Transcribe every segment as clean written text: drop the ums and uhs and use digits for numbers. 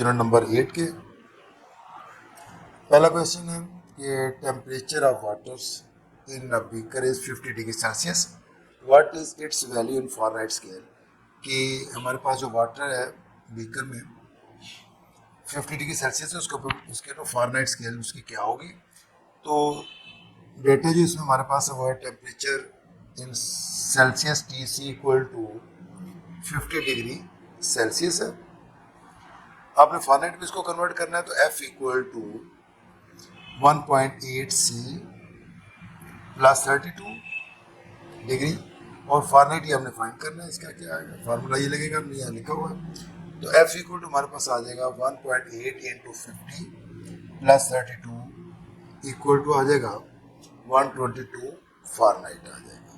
Unit number 8 के पहला question है कि temperature of waters in a beaker is 50 degree Celsius, what is it's value in Fahrenheit scale. कि हमारे पास जो वाटर है बीकर में 50 डिग्री सेल्सियस है, उसके तो फ़ारेनहाइट स्केल उसकी क्या होगी। तो डेटा जो इसमें हमारे पास है वो है temperature in celsius T C equal to 50 degree celsius है। आपने फ़ारेनहाइट में इसको कन्वर्ट करना है तो F equal to 1.8 C plus 32 degree, और फ़ारेनहाइट ये हमने फाइंड करना है। इसका क्या आएगा, फार्मूला ये लगेगा, हमने यहाँ लिखा हुआ है। तो F इक्वल टू हमारे पास आ जाएगा 1.8 इंटू 50 प्लस 32 इक्वल टू आ जाएगा 122 फ़ारेनहाइट आ जाएगा।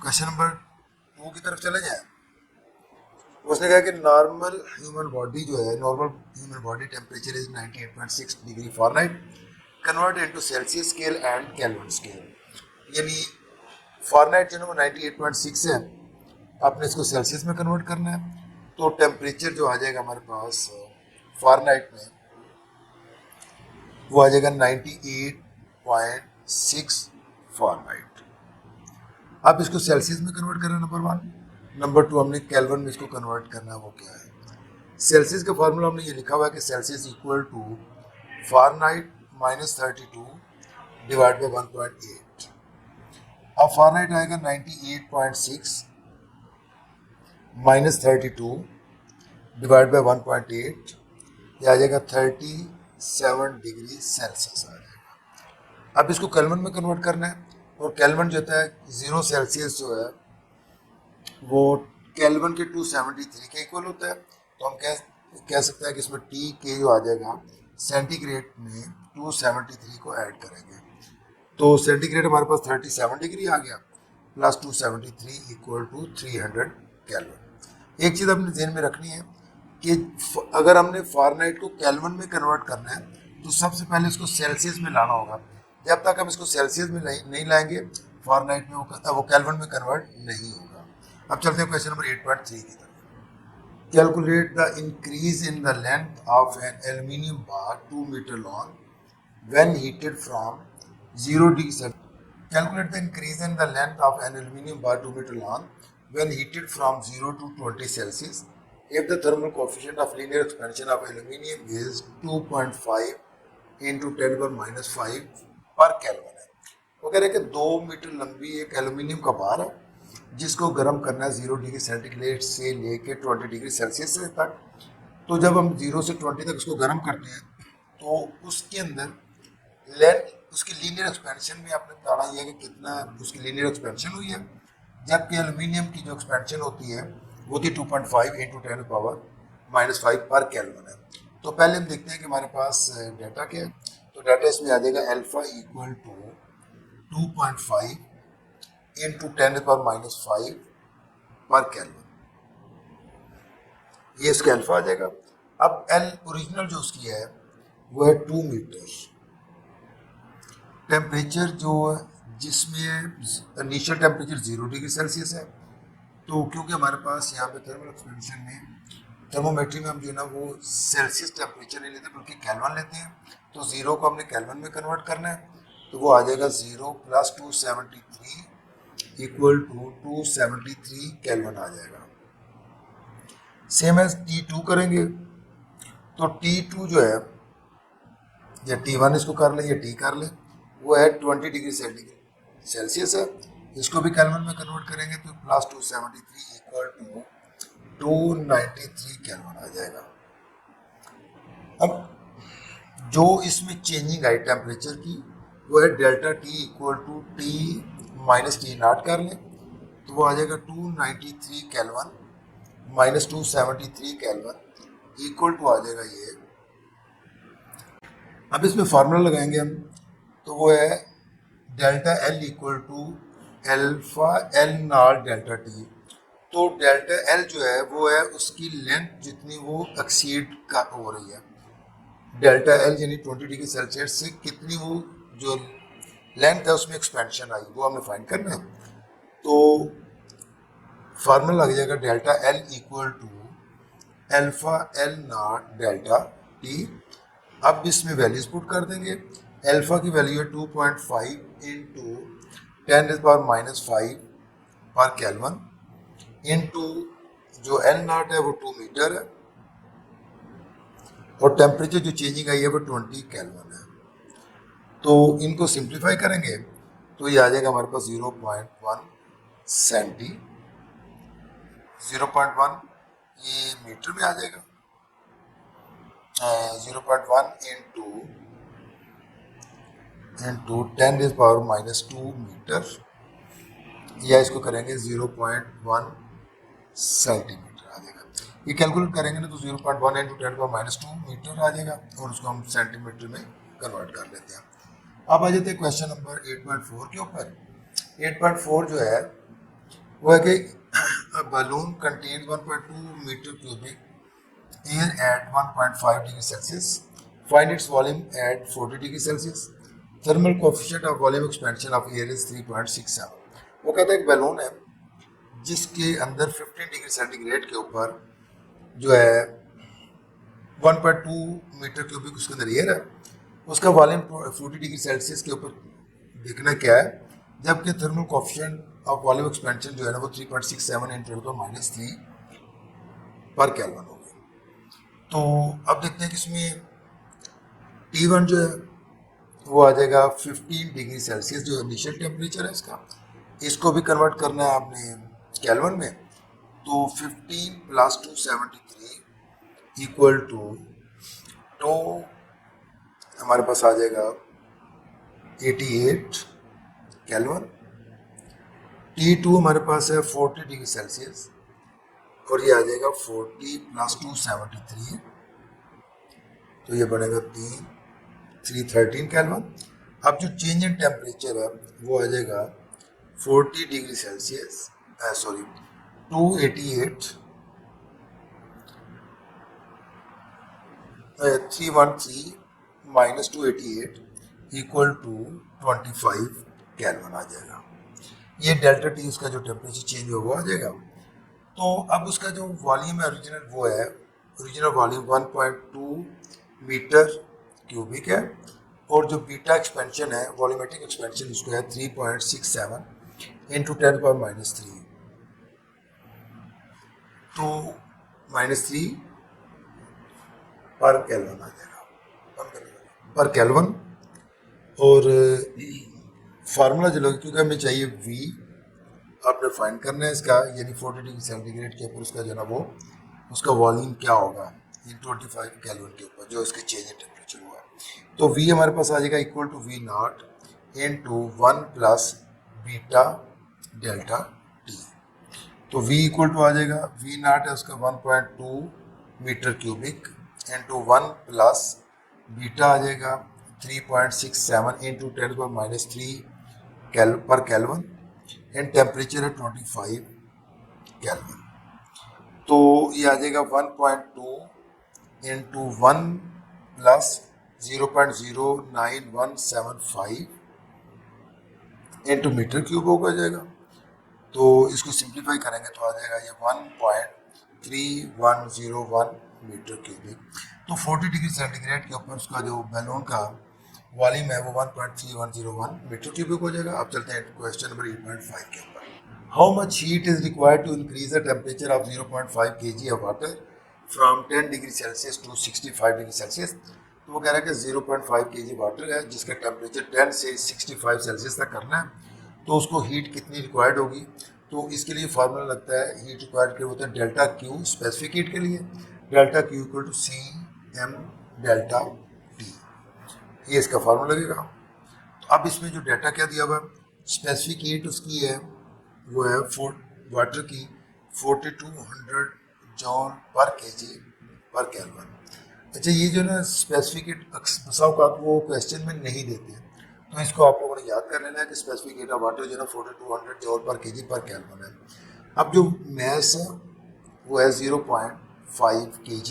क्वेश्चन नंबर 2 की तरफ चले जाए। उसने कहा कि नॉर्मल ह्यूमन बॉडी जो है, normal human body temperature is 98.6 degree Fahrenheit convert into Celsius scale and kelvin scale. यानी फ़ारेनहाइट जो है वो 98.6 है, आपने इसको सेल्सियस में कन्वर्ट करना है। तो टेम्परेचर जो आ जाएगा हमारे पास फ़ारेनहाइट में वो आ जाएगा 98.6 फ़ारेनहाइट। अब इसको सेल्सियस में कन्वर्ट करना नंबर 1। नंबर 2 हमने केल्विन में इसको कन्वर्ट करना है, वो क्या है। सेल्सियस का फार्मूला हमने ये लिखा हुआ है कि celsius equal to fahrenheit minus 32 divide by 1.8। अब फ़ारेनहाइट आएगा 98.6 माइनस 32 डिवाइड बाई 1.8, यह आ जाएगा 37 डिग्री सेल्सियस आ जाएगा। अब इसको केल्विन में कन्वर्ट करना है, और केल्विन जो होता है 0 सेल्सियस जो है वो केल्विन के 273 के इक्वल होता है। तो हम कह सकते हैं कि इसमें टी के जो आ जाएगा सेंटीग्रेड में 273 को ऐड करेंगे, तो सेंटीग्रेड हमारे पास 37 डिग्री आ गया प्लस 273 इक्वल टू 300 केल्विन। एक चीज़ अपने ध्यान में रखनी है कि अगर हमने फ़ारेनहाइट को केल्विन में कन्वर्ट करना है तो सबसे पहले इसको सेल्सियस में लाना होगा। जब तक हम इसको सेल्सियस में नहीं लाएंगे फ़ारेनहाइट में वो केल्विन में कन्वर्ट नहीं होगा। अब चलते हैं क्वेश्चन नंबर 8.3 की तरफ। Calculate the increase in the length of an aluminium bar 2 metre long when heated from 0 degree celsius. Calculate the increase in the length of an aluminium bar 2 metre long when heated from 0 to 20 Celsius if the thermal coefficient of linear expansion of aluminium is 2.5 into 10 power minus 5 per Kelvin है। वो कह रहे हैं कि 2 metre लंबी एक aluminium का बार है जिसको गर्म करना है 0 डिग्री सेंटीग्रेड से लेके 20 डिग्री सेल्सियस तक। तो जब हम 0 से 20 तक उसको गर्म करते हैं तो उसके अंदर उसकी लीनियर एक्सपेंशन में आपने बताना यह है कि कितना उसकी लीनियर एक्सपेंशन हुई है, जबकि एल्यूमिनियम की जो एक्सपेंशन होती है वो थी 2.5 इंटू 10 पावर माइनस 5 पर केल्विन है। तो पहले हम देखते हैं कि हमारे पास डाटा क्या है। तो डाटा इसमें आ जाएगा alpha equal to 2.5 into 10 power minus 5 पर केल्विन, ये इसका अल्फा आ जाएगा। अब एल ओरिजिनल जो उसकी है वो है 2 मीटर। टेम्परेचर जो जिसमें इनिशियल टेम्परेचर 0 डिग्री सेल्सियस है, तो क्योंकि हमारे पास यहाँ पे थर्मल एक्सपेंशन में थर्मोमेट्री में हम जो है ना वो सेल्सियस टेम्परेचर नहीं लेते बल्कि केल्विन लेते हैं। तो 0 को हमने केल्विन में कन्वर्ट करना है, तो वो आ जाएगा 0 प्लस 273 इक्वल टू 273 केल्विन आ जाएगा। सेम एज T2 करेंगे तो T2 जो है, या T1 इसको कर ले या T कर ले, वो है 20 डिग्री सेल्सियस है। इसको भी केल्विन में कन्वर्ट करेंगे तो प्लस 273 इक्वल टू 293 केल्विन आ जाएगा। अब जो इसमें चेंजिंग आई टेम्परेचर की वो है delta T equal to T minus T not कर लें, तो वो आ जाएगा 293 kelvin minus 273 kelvin equal to आ जाएगा ये। अब इसमें फार्मूला लगाएंगे हम, तो वो है delta L equal to alpha L nought delta T। तो डेल्टा L जो है वो है उसकी लेंथ जितनी वो एक्सीड का हो रही है। डेल्टा L यानी 20 डिग्री सेल्सियस से कितनी वो जो लेंथ है उसमें एक्सपेंशन आई, वो हमें फाइंड करना है। तो फार्मूला लग जाएगा delta L equal to alpha L nought delta T. अब इसमें वैल्यूज पुट कर देंगे। अल्फा की वैल्यू है 2.5 इंटू 10⁻⁵ पर केल्विन इंटू जो एल नॉट है वो 2 मीटर है और टेम्परेचर जो चेंजिंग आई है वो 20 केल्विन है। तो इनको सिंप्लीफाई करेंगे तो ये आ जाएगा हमारे पास 0.1 सेंटी, 0.1 ये मीटर में आ जाएगा, 0.1 इंटू 10⁻⁻² मीटर, या इसको करेंगे 0.1 सेंटीमीटर आ जाएगा। ये कैलकुलेट करेंगे ना तो 0.1 इंटू 10⁻⁻² मीटर आ जाएगा और उसको हम सेंटीमीटर में कन्वर्ट कर लेते हैं। अब आ जाते हैं क्वेश्चन नंबर 8.4 के ऊपर। 8.4 जो है वो है कि balloon contain 1.2 metre cubic air at 1.5 degree celsius, find its volume at 40 degree celsius, thermal coefficient of volume expansion of air is 3.67। वो कहता है एक बैलून है जिसके अंदर 15 डिग्री सेंटीग्रेड के ऊपर जो है 1.2 मीटर क्यूबिक उसके अंदर एयर है, उसका वॉल्यूम 40 डिग्री सेल्सियस के ऊपर देखना क्या है, जबकि thermal coefficient of volume expansion जो है ना वो 3.67 इंटू 10⁻³ पर केल्विन हो गया। तो अब देखते हैं कि इसमें T1 जो है वो आ जाएगा 15 डिग्री सेल्सियस जो इनिशियल टेम्परेचर है इसका, इसको भी कन्वर्ट करना है आपने केल्विन में। तो 15 + 273 इक्वल टू हमारे पास आ जाएगा 88 केल्विन। T2 हमारे पास है 40 डिग्री सेल्सियस और ये आ जाएगा 40 + 273, तो ये बनेगा 313 केल्विन। अब जो चेंज इन टेम्परेचर है वो आ जाएगा 40 degree Celsius 288 313 - 288 equal to 25 kelvin आ जाएगा। ये डेल्टा टी उसका जो टेम्परेचर चेंज होगा वो आ जाएगा। तो अब उसका जो वॉल्यूम है ओरिजिनल वो है, ओरिजिनल वॉल्यूम 1.2 मीटर क्यूबिक है और जो बीटा एक्सपेंशन है वॉल्यूमेट्रिक एक्सपेंशन उसको है 3.67 इंटू 10⁻³ तो -3 पर केल्विन आ जाएगा पर केल्विन। और फार्मूला जो लगे क्योंकि हमें चाहिए V, आपने फाइंड करना है इसका, यानी 40 डिग्री सेंटीग्रेड के ऊपर उसका जो है ना वो उसका वॉल्यूम क्या होगा इन 25 केल्विन के ऊपर जो इसके चेंज इन टेम्परेचर हुआ। तो V हमारे पास आ जाएगा equal to V0 into 1 + beta delta T। तो V इक्वल टू आ जाएगा V0 है उसका 1.2 मीटर क्यूबिक इंटू 1 + बीटा आ जाएगा 3.67 इंटू 10⁻³ पर केल्विन एंड टेम्परेचर है 25 केल्विन। तो ये आ जाएगा 1.2 इंटू 1 + 0.09175 इंटू मीटर क्यूब हो जाएगा। तो इसको सिंप्लीफाई करेंगे तो आ जाएगा ये 1.3101 मीटर क्यूबिक। तो 40 डिग्री सेंटीग्रेड के ऊपर उसका जो बैलून का वॉल्यूम है वो 1.3101 मीटर क्यूबिक हो जाएगा। अब चलते हैं क्वेश्चन नंबर 8.5 के ऊपर। How much heat is required to increase the temperature of 0.5 kg of water from 10 degree celsius to 65 degree celsius. तो वो कह रहा है कि 0.5 kg वाटर है जिसका टेम्परेचर 10 से 65 सेल्सियस तक करना है, तो उसको हीट कितनी रिक्वायर्ड होगी। तो इसके लिए फार्मूला लगता है हीट रिक्वायर्ड के होता है डेल्टा क्यू स्पेसिफिक हीट के लिए, delta Q equal to CM delta T, ये इसका फार्मूला लगेगा। तो अब इसमें जो डेटा क्या दिया हुआ है, स्पेसिफिक हीट उसकी है वो है वाटर की 4200 जॉल पर kg पर केल्विन। अच्छा ये जो ना स्पेसिफिक हीट बसा का वो क्वेश्चन में नहीं देते हैं, तो इसको आप लोगों ने याद कर लेना है कि स्पेसिफिक हीट ऑफ वाटर जो है ना 4200 जॉल पर kg पर केल्विन है। अब जो मैस है वो है 0.5 kg,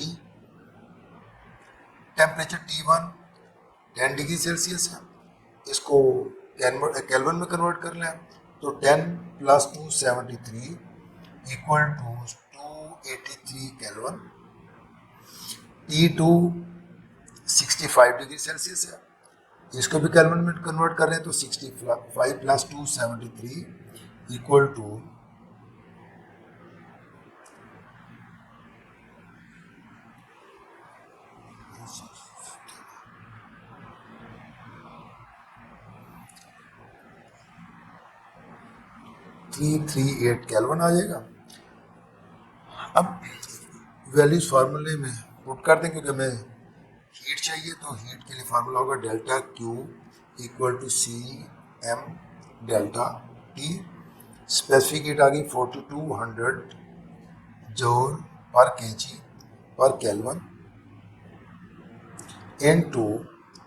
temperature T1 10 degree celsius है, इसको केल्विन में कन्वर्ट कर लें तो 10 + 273 equal to 283 kelvin. T2 65 degree celsius है, इसको भी केल्विन में कन्वर्ट कर रहे हैं तो 65 प्लस 2 73 इक्वल टू 338 केल्विन आ जाएगा। अब वैल्यूज फार्मूले में पुट कर दें क्योंकि हमें हीट चाहिए, तो हीट के लिए फार्मूला होगा delta Q equal to C M delta T. Specific heat आ गई 4200 जूल पर केजी पर केल्विन इनटू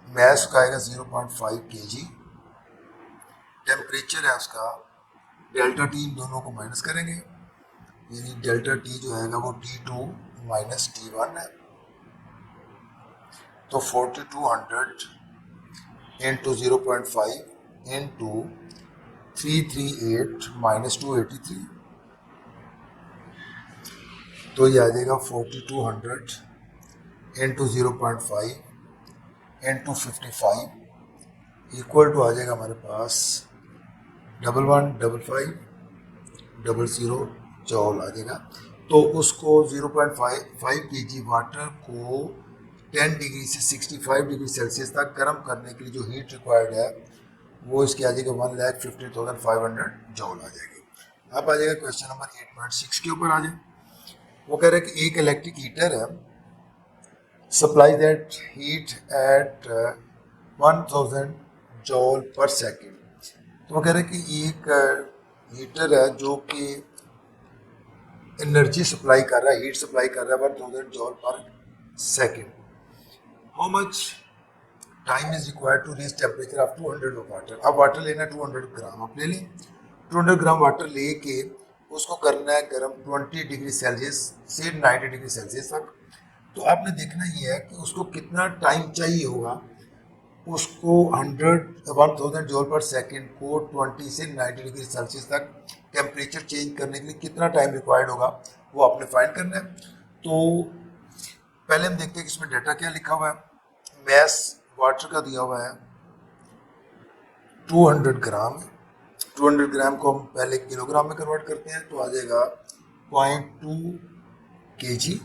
मैस का आएगा 0.5 केजी। टेम्परेचर है उसका डेल्टा टी, इन दोनों को माइनस करेंगे, यानी डेल्टा टी जो आएगा वो T2 माइनस T1 है, तो 4200 इंटू 0.5 इंटू 338 माइनस 283, तो ये आ जाएगा 4200 इंटू 0.5 इंटू 55 इक्वल टू आ जाएगा हमारे पास 115500 जॉल आ जाएगा। तो उसको 0.5 केजी वाटर को 10 डिग्री से 65 डिग्री सेल्सियस तक गर्म करने के लिए जो हीट रिक्वायर्ड है वो इसकी आ जाएगा 1,50,500 जॉल आ जाएगी। अब आ जाएगा क्वेश्चन नंबर 8.6 के ऊपर आ जाए। वो कह रहे हैं कि एक इलेक्ट्रिक हीटर है, supply that heat at 1000 joule पर सेकेंड। तो वो कह रहे हैं कि एक हीटर है जो कि एनर्जी सप्लाई कर रहा है, हीट सप्लाई कर रहा है 1000 जॉल पर second. How much time is required to reach temperature of 200 of water. अब वाटर लेना है 200 ग्राम, आप ले लें 200 ग्राम वाटर लेके उसको करना है गर्म 20 डिग्री सेल्सियस से 90 डिग्री सेल्सियस तक। तो आपने देखना ये है कि उसको कितना टाइम चाहिए होगा, उसको 1000 जॉल पर सेकेंड को 20 से 90 डिग्री सेल्सियस तक टेम्परेचर चेंज करने के लिए कितना टाइम रिक्वायर्ड होगा वो आपने फाइंड करना है। तो पहले हम देखते हैं कि इसमें डाटा क्या लिखा हुआ है। मैस वाटर का दिया हुआ है 200 ग्राम, 200 ग्राम को हम पहले किलोग्राम में कन्वर्ट करते हैं तो आ जाएगा 0.2 kg।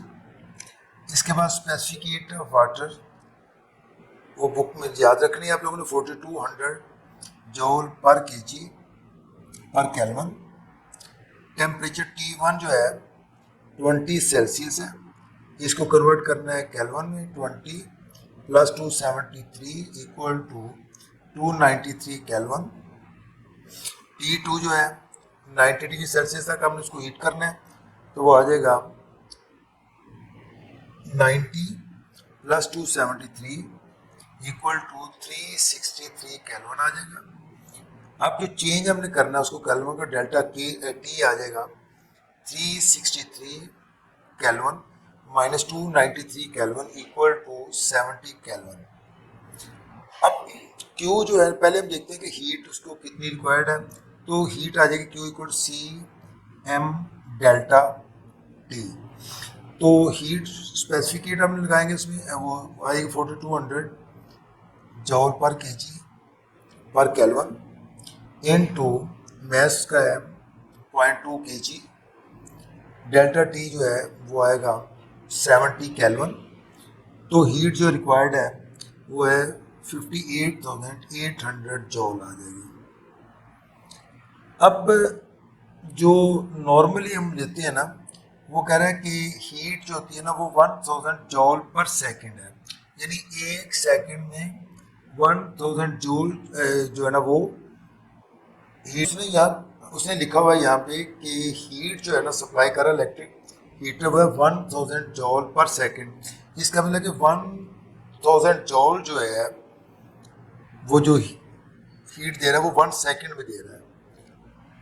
इसके बाद स्पेसिफिक हीट ऑफ वाटर वो बुक में याद रखनी है आप लोगों ने 4200 जूल पर केजी पर केल्विन। टेम्परेचर T1 जो है 20 सेल्सियस है, इसको कन्वर्ट करना है केल्विन में, 20 plus 273 equal to 293 kelvin. T2 जो है 90 डिग्री सेल्सियस तक हमने उसको हीट करना है, तो वो आ जाएगा 90 प्लस 273 इक्वल टू 363 केल्विन आ जाएगा। अब जो चेंज हमने करना है उसको केल्विन का डेल्टा टी आ जाएगा 363 kelvin minus 293 kelvin equal to 70 kelvin. अब क्यू जो है पहले हम देखते हैं कि हीट उसको कितनी रिक्वायर्ड है, तो हीट आ जाएगी Q equal C M delta T. तो हीट स्पेसिफिक हीट हम लगाएंगे इसमें, वो आएगी 4200 जॉल पर केजी पर केल्विन इनटू मैस का है 0.2 kg। डेल्टा टी जो है वो आएगा 70 केल्विन। तो हीट जो रिक्वायर्ड है वो है 58,800 जॉल आ जाएगी। अब जो नॉर्मली हम लेते हैं ना, वो कह रहा है कि हीट जो होती है ना वो 1000 जॉल पर सेकेंड है, यानी एक सेकेंड में 1000 जूल जो है ना वो हीट। उसने लिखा हुआ है यहाँ पे कि हीट जो है ना सप्लाई कर रहा है इलेक्ट्रिक हीटर वो है 1000 जॉल पर सेकेंड। इसका मतलब कि 1000 जॉल जो है वो जो हीट दे रहा है वो 1 सेकेंड में दे रहा है,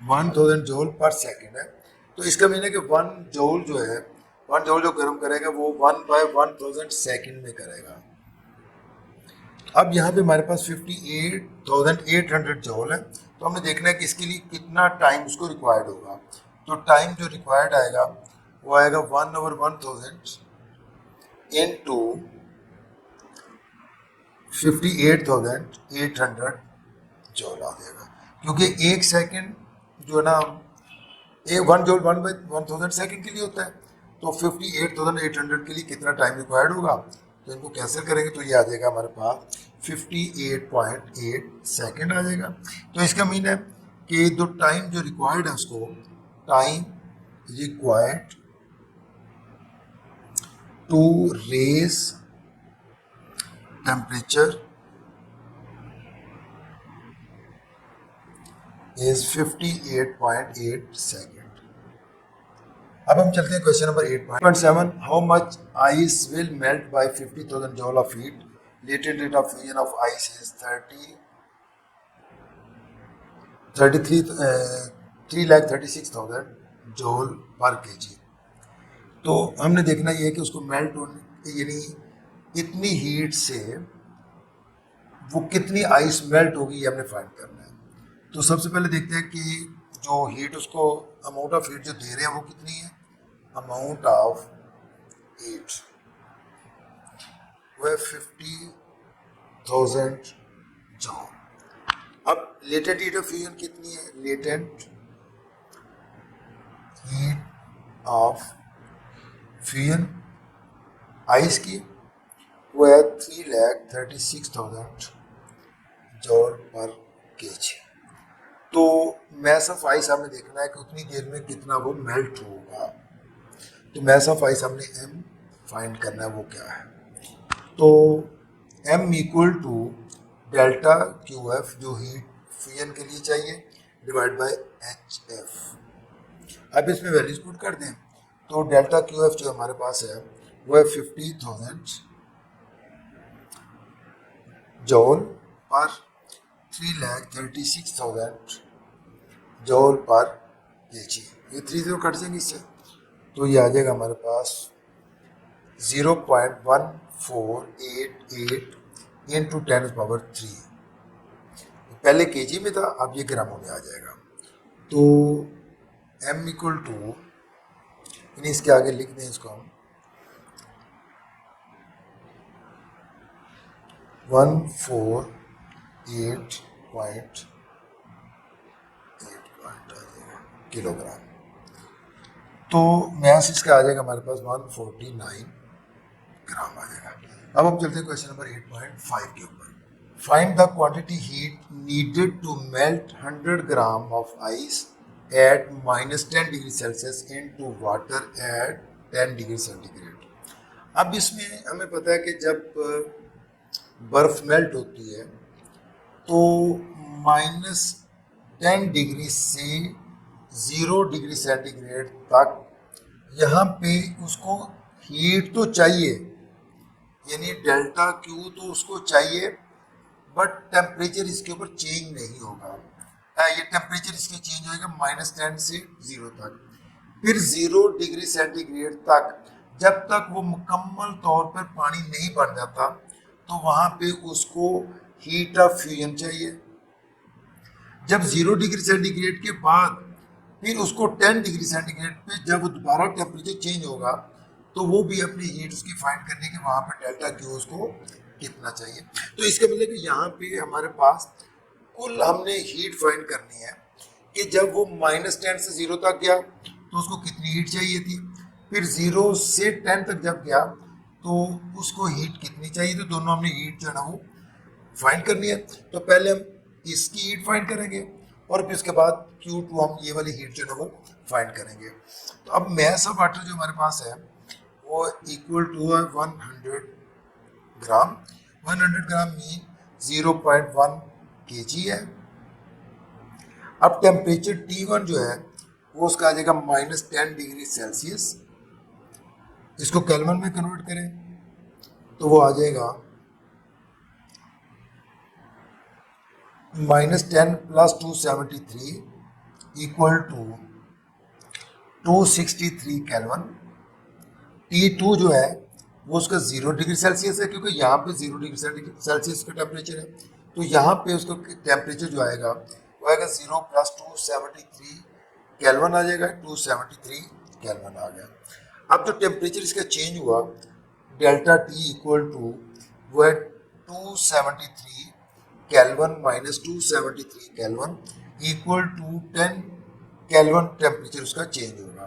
1000 जॉल पर सेकेंड है। तो इसका मतलब है कि 1 जॉल जो है 1 जॉल जो गर्म करेगा वो 1/1000 सेकेंड में करेगा। अब यहाँ पे हमारे पास 58,800 जॉल है, तो हमें देखना है कि इसके लिए कितना टाइम उसको रिक्वायर्ड होगा। तो टाइम जो रिक्वायर्ड आएगा वो आएगा 1/1000 इनटू 58,800 जॉल आ जाएगा, क्योंकि एक सेकंड जो है ना, एक 1 जॉल 1/1000 सेकंड के लिए होता है, तो 58,800 के लिए कितना टाइम रिक्वायर्ड होगा, तो इनको कैंसिल करेंगे तो ये आ जाएगा हमारे पास 58.8 सेकंड आ जाएगा। तो इसका मीन है कि जो टाइम जो रिक्वायर्ड है उसको, time required to raise temperature is 58.8 second. अब हम चलते हैं question number 8.7। How much ice will melt by 50,000 joule of heat, latent rate of fusion of ice is 3,36,000 joule पर केजी। तो हमने देखना ये है कि उसको मेल्ट होने, यानी इतनी हीट से वो कितनी आइस मेल्ट होगी ये हमने फाइंड करना है। तो सबसे पहले देखते हैं कि जो हीट उसको, अमाउंट ऑफ हीट जो दे रहे हैं वो कितनी है। अमाउंट ऑफ हीट वह 50,000 जॉल। अब लेटेंट हीट ऑफ फ्यूजन कितनी है, latent heat of fusion ice की वो है 3,36,000 जॉल पर केजी। तो मैस ऑफ आइस हमने देखना है कि उतनी देर में कितना वो मेल्ट होगा। तो मैस ऑफ आइस हमने m फाइंड करना है, वो क्या है। तो m equal to delta Q F जो हीट फ्यूजन के लिए चाहिए डिवाइड बाय HF। अब इसमें वैल्यूज पुट कर दें तो डेल्टा क्यू एफ जो हमारे पास है वो है 50,000 जॉल पर 3,36,000 जॉल पर केजी। ये 30 कट जाएंगे इससे, तो ये आ जाएगा हमारे पास 0.1488 इंटू 10⁻3। पहले केजी में था, अब ये ग्रामों में आ जाएगा। तो m इक्वल टू, इसके आगे लिख दें इसको हम 148.8 किलोग्राम। तो मैस इसका आ जाएगा हमारे पास 149 ग्राम आ जाएगा। अब हम चलते हैं क्वेश्चन नंबर 8.5 के ऊपर। Find the quantity heat needed to melt 100 gram of ice at -10 degree celsius into water at 10 degree centigrade. अब इसमें हमें पता है कि जब बर्फ मेल्ट होती है तो -10 डिग्री से 0 डिग्री सेंटीग्रेड तक यहाँ पे उसको हीट तो चाहिए, यानी डेल्टा क्यू तो उसको चाहिए, बट टेम्परेचर इसके ऊपर चेंज नहीं होगा। ये टेम्परेचर इसके चेंज होएगा -10 से 0 तक, फिर 0 डिग्री सेंटीग्रेड तक। जब तक वो मुकम्मल तौर पर पानी नहीं बन जाता तो वहाँ पे उसको हीट ऑफ फ्यूजन चाहिए। जब 0 डिग्री सेंटीग्रेड के बाद फिर उसको 10 डिग्री सेंटीग्रेड पे जब दोबारा टेम्परेचर चेंज होगा तो वो भी अपनी हीट उसकी फाइंड करने के वहाँ पे डेल्टा क्यू उसको कितना चाहिए। तो इसका मतलब कि यहाँ पे हमारे पास कुल हमने हीट फाइंड करनी है कि जब वो -10 से 0 तक गया तो उसको कितनी हीट चाहिए थी, फिर 0 से 10 तक जब गया तो उसको हीट कितनी चाहिए। तो दोनों हमने हीट जो है ना वो फाइंड करनी है। तो पहले हम इसकी हीट फाइंड करेंगे और फिर उसके बाद Q2 हम ये वाली हीट जो है वो फाइंड करेंगे। तो अब मैस ऑफ वाटर जो हमारे पास है वो equal to 100 gram. 100 gram mean 0.1 kg है। अब टेम्परेचर T1 जो है वो उसका आ जाएगा -10 डिग्री सेल्सियस। इसको केल्विन में कन्वर्ट करें तो वो आ जाएगा -10 + 273 इक्वल टू 263 केल्विन। T2 जो है वो उसका 0 डिग्री सेल्सियस है, क्योंकि यहाँ पे 0 डिग्री सेल्सियस का टेम्परेचर है। तो यहाँ पे उसका टेम्परेचर जो आएगा वो आएगा 0 + 273 केल्विन आ जाएगा। 273 केल्विन आ गया। अब जो टेम्परेचर इसका चेंज हुआ, डेल्टा टी इक्वल टू वो है 273 kelvin minus 273 kelvin equal to 10 kelvin temperature उसका चेंज होगा।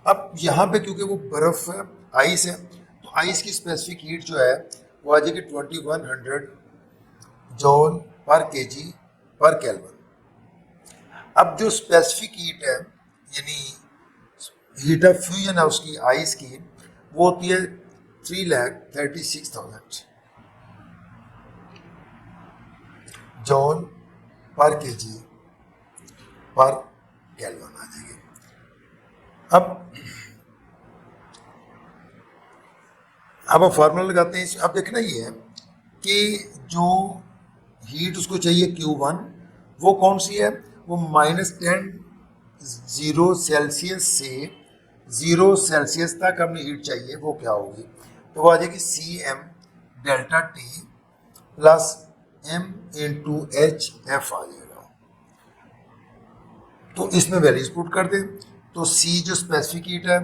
अब यहाँ पे क्योंकि वो बर्फ है, आइस है, तो आइस की स्पेसिफिक हीट जो है वो आ जाएगी 2100 जॉल पर केजी पर केल्विन। अब जो स्पेसिफिक हीट है यानी हीट ऑफ फ्यूजन है उसकी आइस की, वो होती है 3,36,000 जॉल पर केजी पर केल्विन आ जाएगी। अब हम फार्मूला लगाते हैं। अब देखना ये है कि जो हीट उसको चाहिए Q1 वो कौन सी है, वो -10 0 सेल्सियस से 0 सेल्सियस तक हमें हीट चाहिए, वो क्या होगी, तो वो आ जाएगी CM delta T plus M into HF आ जाएगा। तो इसमें वैल्यूज पुट कर दें, तो C जो स्पेसिफिक हीट है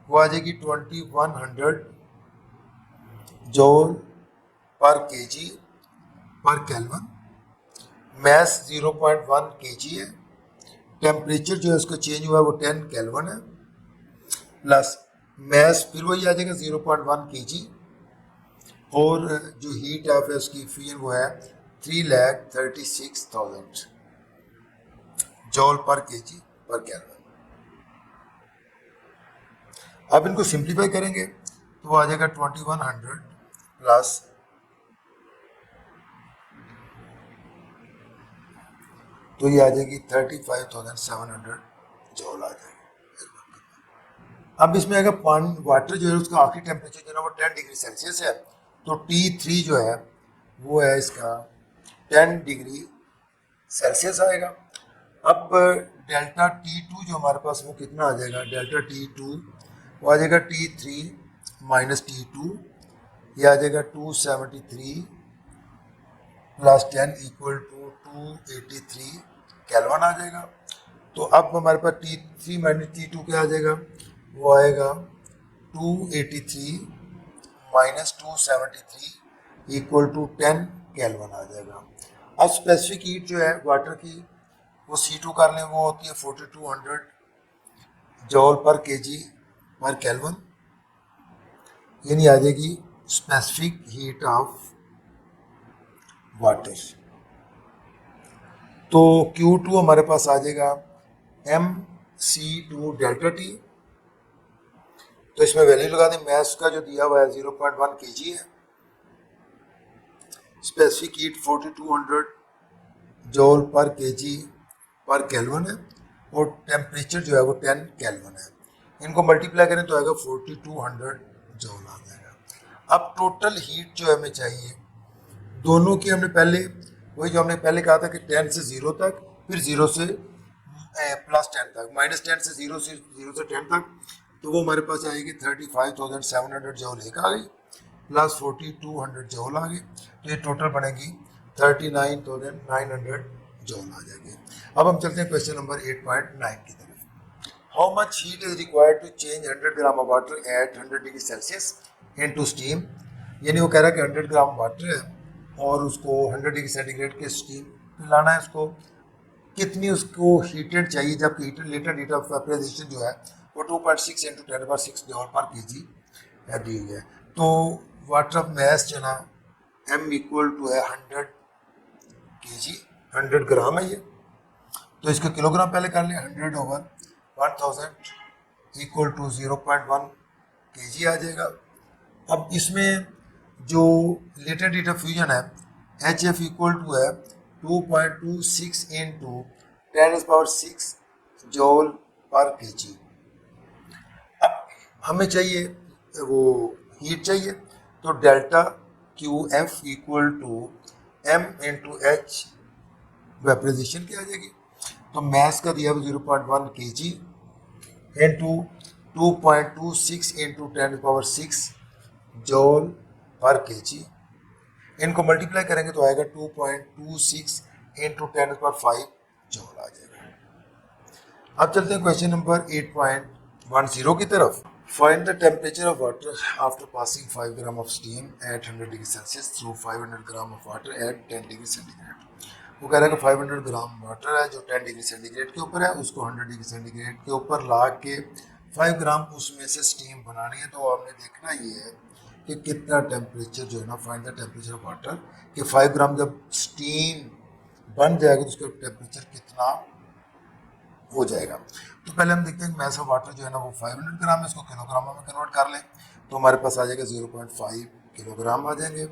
वो आ जाएगी 2100 जॉल पर केजी पर केल्विन, मैस 0.1 केजी है, टेम्परेचर जो है उसका चेंज हुआ है वो 10 केल्विन है, प्लस मैस फिर वही आ जाएगा 0.1 केजी, और जो हीट ऑफ है उसकी फ्यूजन वो है 3,36,000 जॉल पर केजी पर केल्विन। अब इनको सिंप्लीफाई करेंगे तो वो आ जाएगा 2100 प्लस तो ये आ जाएगी 35,700 जॉल आ जाएगी। अब इसमें अगर पानी वाटर जो है उसका आखिरी टेम्परेचर जो है वो 10 डिग्री सेल्सियस है, तो T3 जो है वो है इसका 10 डिग्री सेल्सियस आएगा। अब डेल्टा T2 जो हमारे पास वो कितना आ जाएगा, डेल्टा T2 वो आ जाएगा T3 माइनस T2, ये आ जाएगा 273 प्लस 10 इक्वल टू 283 केल्विन आ जाएगा। तो अब हमारे पास T3 माइनस T2 क्या आ जाएगा, वो आएगा 283 माइनस 273 इक्वल टू 10 केल्विन आ जाएगा। अब स्पेसिफिक हीट जो है वाटर की वो C2 कर लें, वो होती है 4200 जॉल पर केजी पर केल्विन, यानी आ जाएगी स्पेसिफिक हीट ऑफ वाटर। तो Q2 हमारे पास आ जाएगा MC2 डेल्टा T, तो इसमें वैल्यू लगा दें, मैस का जो दिया हुआ है 0.1 केजी है, स्पेसिफिक हीट 4200 जॉल पर केजी पर केल्विन है, और टेम्परेचर जो है वो 10 केल्विन है। इनको मल्टीप्लाई करें तो आएगा 4200 जॉल आ जाएगा। अब टोटल हीट जो हमें चाहिए दोनों की, हमने पहले वही जो हमने पहले कहा था कि 10 से 0 तक, फिर 0 से प्लस 10 तक, -10 से 0 से 10 तक, तो वो हमारे पास आएगी 35,700 जॉल एक आ गई, प्लस 4200 जॉल आ गई, तो ये टोटल बनेगी 39,900 जॉल आ जाएगी। अब हम चलते हैं क्वेश्चन नंबर 8.9 की तरफ। How much heat is required to change 100 gram of water at 100 degree celsius into steam, यानी वो कह रहा है कि 100 ग्राम वाटर है और उसको 100 डिग्री सेंटीग्रेड के स्टीम में लाना है, उसको कितनी उसको हीटेड चाहिए, जबकि हीटेड लेटेड हीट ऑफ वेपराइजेशन जो है वो 2.6 इंटू 10⁻6 जॉल पर केजी दी हुई है। तो वाटर ऑफ मैस जो ना M इक्वल टू है 100 केजी, 100 ग्राम है ये, तो इसको किलोग्राम पहले कर लें, 100 ओवर 1000 इक्वल टू 0.1 केजी आ जाएगा। अब इसमें जो लेटेड हीट ऑफ फ्यूजन है HF इक्वल टू है 2.26 इंटू 10⁻6 जॉल पर केजी। अब हमें चाहिए वो हीट चाहिए, तो delta QF equal to M into H vaporisation की आ जाएगी। तो मैस का दिया 0.1 केजी इंटू 2.26 इंटू 10⁻6 जॉल पर केजी, इनको मल्टीप्लाई करेंगे तो आएगा 2.26 इंटू 10⁻5 जॉल आ जाएगा। अब चलते हैं क्वेश्चन नंबर 8.10 10 की तरफ। Find the temperature of water after passing 5 gram of steam eight 100 degree Celsius through 500 gram of water at 10 degree centigrade. वो कह रहा है कि 500 ग्राम वाटर है जो 10 डिग्री सेंटीग्रेड के ऊपर है, उसको 100 डिग्री सेंटीग्रेड के ऊपर ला के 5 ग्राम उसमें से स्टीम बनानी है। तो आपने देखना ये है कि कितना टेम्परेचर जो है ना, find the temperature of water, कि 5 ग्राम जब स्टीम बन जाएगा तो उसका टेम्परेचर कितना हो जाएगा। तो पहले हम देखते हैं मैस ऑफ वाटर जो है ना वो 500 ग्राम है, इसको किलोग्राम में कन्वर्ट कर लें तो हमारे पास आ जाएगा 0.5 किलोग्राम आ जाएंगे।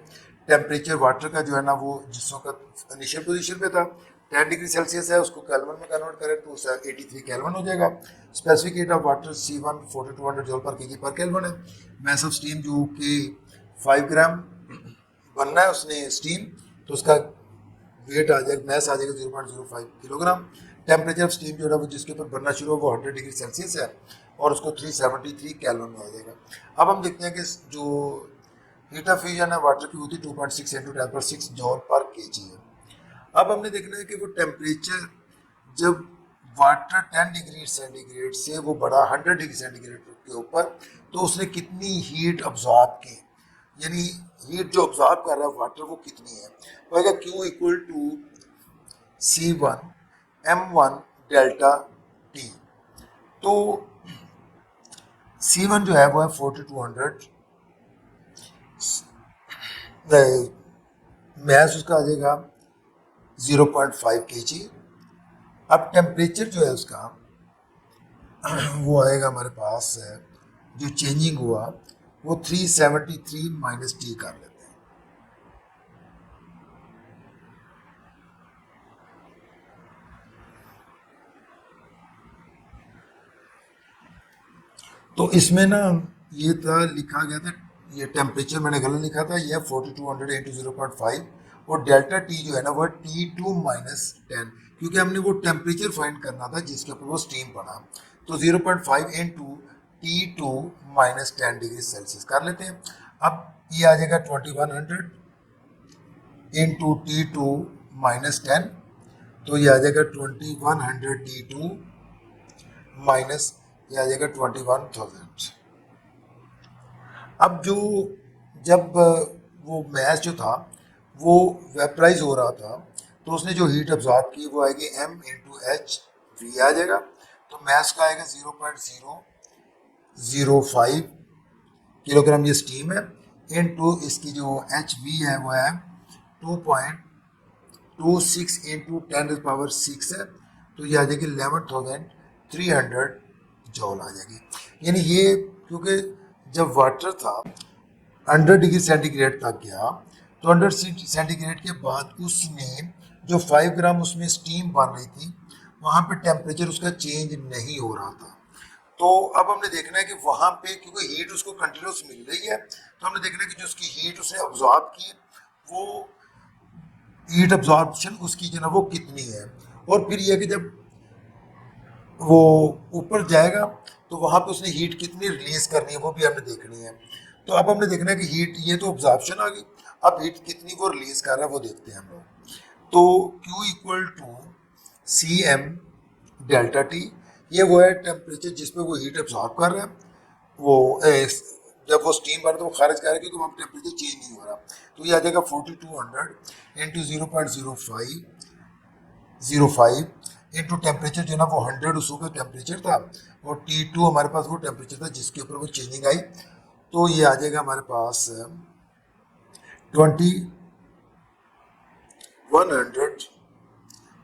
टेम्परेचर वाटर का जो है ना वो जिस वक्त इनिशियल पोजीशन पे था 10 डिग्री सेल्सियस है, उसको केल्विन में कन्वर्ट करें तो उसका 83 केल्विन हो जाएगा। Specific heat of water C1 4200 joule पर केजी पर केल्विन है। मैस ऑफ स्टीम जो कि 5 ग्राम बनना है उसने स्टीम, तो उसका वेट आ जाएगा, मैस आ जाएगा 0.05 किलोग्राम। टेम्परेचर ऑफ स्टीम जो है वो जिसके ऊपर बनना शुरू हो वो 100 डिग्री सेल्सियस है और उसको 373 केल्विन में आ जाएगा। अब हम देखते हैं कि जो हीट ऑफ फ्यूजन है वाटर की होती है 2.6 इंटू 10⁶ जॉल पर केजी है। अब हमने देखना है कि वो टेम्परेचर जब वाटर 10 डिग्री सेंटीग्रेड से वो बढ़ा 100 डिग्री सेंटीग्रेड के ऊपर तो उसने कितनी हीट अब्जॉर्ब की, यानी हीट जो अब्जॉर्ब कर रहा है वाटर वो कितनी है। तो आएगा Q equal to C1 M1 delta T। तो C1 जो है वो है 4200, मैस उसका आ जाएगा 0.5 kg। अब टेम्परेचर जो है उसका वो आएगा हमारे पास जो चेंजिंग हुआ वो 373 माइनस T कर लेते हैं। तो इसमें ना ये था लिखा गया था, ये टेम्परेचर मैंने गलत लिखा था, ये 4200 इंटू 0.5 और डेल्टा T जो है ना वो T2 माइनस 10, क्योंकि हमने वो टेम्परेचर फाइंड करना था जिसके ऊपर वो स्टीम बना। तो 0.5 into T2 minus 10 degree Celsius कर लेते हैं। अब ये आ जाएगा 2100 इंटू T2 माइनस 10, तो ये आ जाएगा 2100 T2 माइनस ये आ जाएगा 21,000। अब जो जब वो मैस जो था वो वेपराइज हो रहा था तो उसने जो हीट अब्जॉर्ब की वो आएगी M इंटू एच वी आ जाएगा। तो मैस का आएगा 0.005 किलोग्राम ये स्टीम है, इंटू इसकी जो एच वी है वो है 2.26 इंटू 10⁶ है, तो ये आ जाएगी 11,300 जॉल आ जाएगी। यानी ये क्योंकि जब वाटर था 100 डिग्री सेंटीग्रेड तक गया तो 100 सेंटीग्रेड के बाद उसने जो 5 ग्राम उसमें स्टीम बन रही थी वहाँ पे टेम्परेचर उसका चेंज नहीं हो रहा था। तो अब हमने देखना है कि वहाँ पे क्योंकि हीट उसको कंटिन्यूस मिल रही है तो हमने देखना है कि जो उसकी हीट उसने अब्जॉर्ब की वो हीट अब्जॉर्प्शन उसकी जो है वो कितनी है, और फिर यह कि जब वो ऊपर जाएगा तो वहाँ पे उसने हीट कितनी रिलीज करनी है वो भी हमें देखनी है। तो अब हमने देखना है कि हीट ये तो ऑब्जॉर्प्शन आ गई, अब हीट कितनी वो रिलीज कर रहा है वो देखते हैं हम लोग। तो Q equal to C M delta T, ये वो है टेम्परेचर जिसपे वो हीट एब्जॉर्ब कर रहा है, वो जब वो स्टीम बन तो वो खारिज कर रहा है क्योंकि वहाँ टेम्परेचर चेंज नहीं हो रहा। तो ये आ जाएगा 4200 इंटू 0.05 इंटू टेम्परेचर जो है ना वो 100 उसको का टेम्परेचर था और T2 हमारे पास वो टेम्परेचर था जिसके ऊपर वो चेंजिंग आई। तो ये आ जाएगा हमारे पास 2100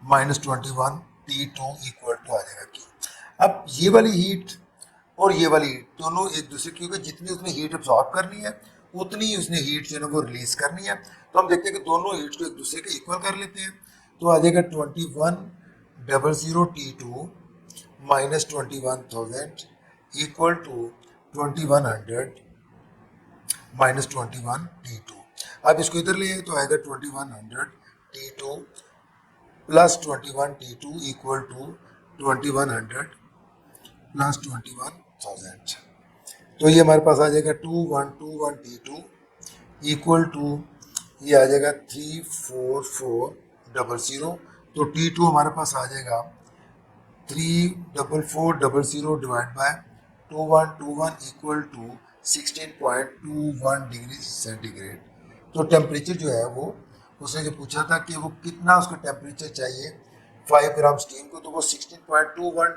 माइनस 21 T2 इक्वल टू आ जाएगा की। अब ये वाली हीट और ये वाली हीट दोनों एक दूसरे, क्योंकि जितनी उसने हीट अब्जॉर्ब करनी है उतनी ही उसने हीट जो है ना वो रिलीज करनी है। तो हम देखते हैं कि दोनों हीट को एक दूसरे के इक्वल कर लेते हैं। तो आ जाएगा 2100 T2 minus 21,000 equal to 2100 minus 21 T2। अब इसको इधर ले आए तो आएगा 2100 T2 plus 21 T2 equal to 2100 plus 21,000। तो ये हमारे पास आ जाएगा 2121 T2 इक्वल टू ये आ जाएगा 34400। तो T2 हमारे पास आ जाएगा 34400 divide by 2121 equal to 16.21 degree centigrade. तो टेम्परेचर जो है वो उसने जो पूछा था कि वो कितना उसको टेम्परेचर चाहिए 5 ग्राम स्टीम को, तो वो 16.21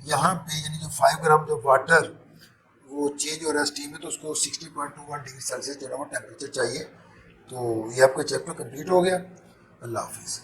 यहाँ पे यानी जो 5 ग्राम जो वाटर वो चेंज हो रहा है स्टीम में, तो उसको 16.21 डिग्री सेल्सियस जो है वो टेम्परेचर चाहिए। तो ये आपका चैप्टर कंप्लीट हो गया। अल्लाह हाफिज़।